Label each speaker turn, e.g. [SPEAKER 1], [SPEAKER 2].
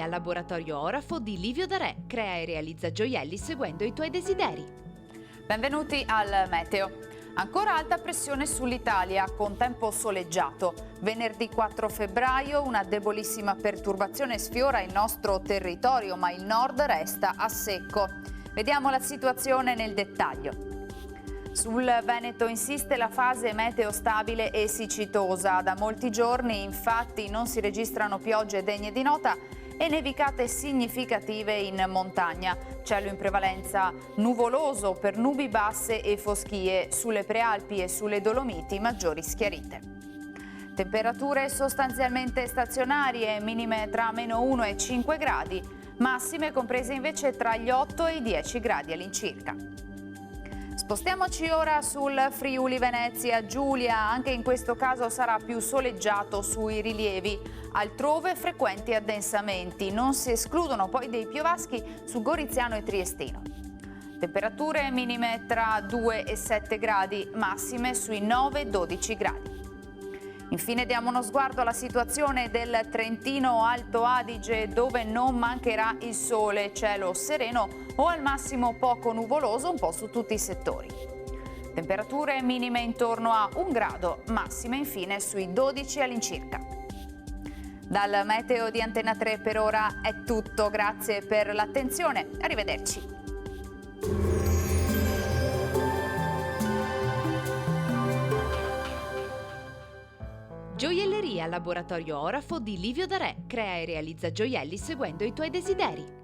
[SPEAKER 1] Gioielleria Laboratorio Orafo di Livio Darè. Crea e realizza gioielli seguendo i tuoi desideri.
[SPEAKER 2] Benvenuti al Meteo. Ancora alta pressione sull'Italia con tempo soleggiato. Venerdì 4 febbraio una debolissima perturbazione sfiora il nostro territorio, ma il nord resta a secco. Vediamo la situazione nel dettaglio. Sul Veneto insiste la fase meteo stabile e siccitosa. Da molti giorni infatti non si registrano piogge degne di nota e nevicate significative in montagna. Cielo in prevalenza nuvoloso per nubi basse e foschie, sulle prealpi e sulle Dolomiti maggiori schiarite. Temperature sostanzialmente stazionarie, minime tra -1 e 5 gradi, massime comprese invece tra gli 8 e i 10 gradi all'incirca. Spostiamoci ora sul Friuli Venezia Giulia, anche in questo caso sarà più soleggiato sui rilievi, altrove frequenti addensamenti, non si escludono poi dei piovaschi su Goriziano e Triestino. Temperature minime tra 2 e 7 gradi, massime sui 9-12 gradi. Infine diamo uno sguardo alla situazione del Trentino Alto Adige, dove non mancherà il sole, cielo sereno o al massimo poco nuvoloso un po' su tutti i settori. Temperature minime intorno a 1 grado, massime infine sui 12 all'incirca. Dal Meteo di Antena 3 per ora è tutto, grazie per l'attenzione, arrivederci.
[SPEAKER 1] Gioielleria Laboratorio Orafo di Livio Darè. Crea e realizza gioielli seguendo i tuoi desideri.